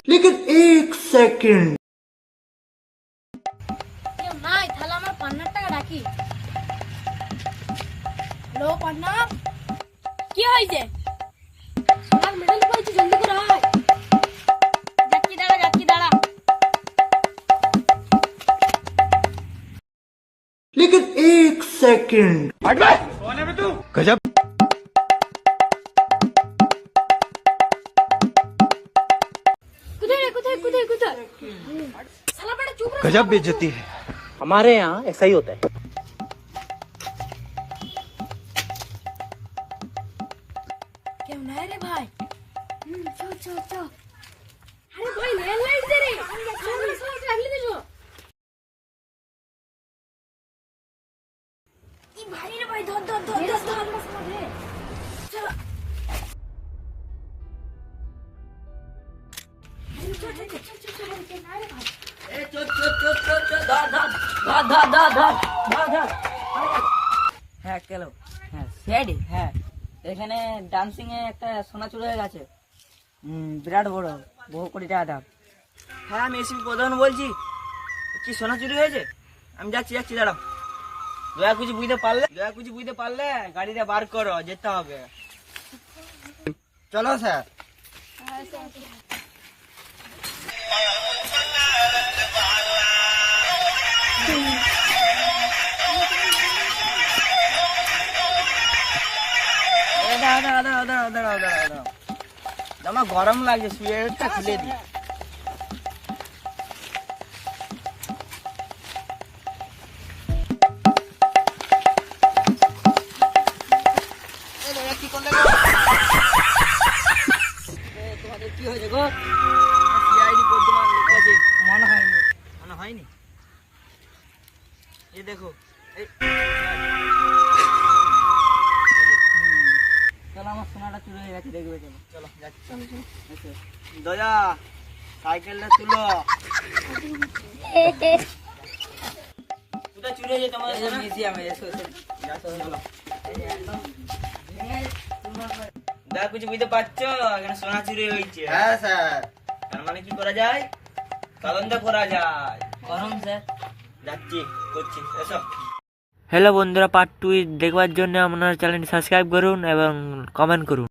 लेकिन एक सेकंड কেউ নাই, তাহলে আমার পার্টনারটাকে ডাকি। হ্যালো পার্টনার, কি হয়েছে? সোনার মেডেল পেয়েছি, জলদি করে আয়। যাচ্ছি দাঁড়া। लेकिन एक सेकंड गजब কোথায়? শালা বেটা চুপ রে। गजब बेइज्जती है। हमारे यहाँ ऐसा ही होता है। কেউ নাই রে ভাই। চ। আরে ভাই লেন লাইট দে রে। শালা রাখলি দে যো। ই ভাই রে ভাই, ধর। চল। হ্যাঁ কেলো, হ্যাঁ সিআইডি, হ্যাঁ এখানে ডান্সিং এ একটা সোনা চুরি হয়ে গেছে। বিরাট বড়, বহু কোটি টাকা দাম। হ্যাঁ আমি এসপি প্রধান বলছি। কি সোনা চুরি হয়েছে? আমি যাচ্ছি দাঁড়াও। দয়া কিছু বুঝতে পারলে গাড়িটা বার করো, যেতে হবে। चलो सर। দাঁড়াও। আমার গরম লাগছে, সুয়েটারটা খুলে দিই। তোমাদের কি হয়েছে গো? সিআইডি কোড তোমার লেখা আছে। মনে হয়নি। এই দেখো, চলো আমার সোনাটা চুরি হয়ে গেছে, দেখবে চলো যাচ্ছি। দয়া সাইকেলটা তুলো। কোথায় চুরি হয়েছে তোমাদের সোনা? মিউজিয়ামে। এসো চলো। দা কিছু বুঝতে পারছো? এখানে সোনা চুরি হয়েছে। हाँ सर। তার মানে কি করা যায়? তদন্ত করা যায়। করুন স্যার। করছি এসব। হ্যালো বন্ধুরা, পার্ট 2 দেখবার জন্য আপনারা চ্যানেলটি সাবস্ক্রাইব করুন এবং কমেন্ট করুন।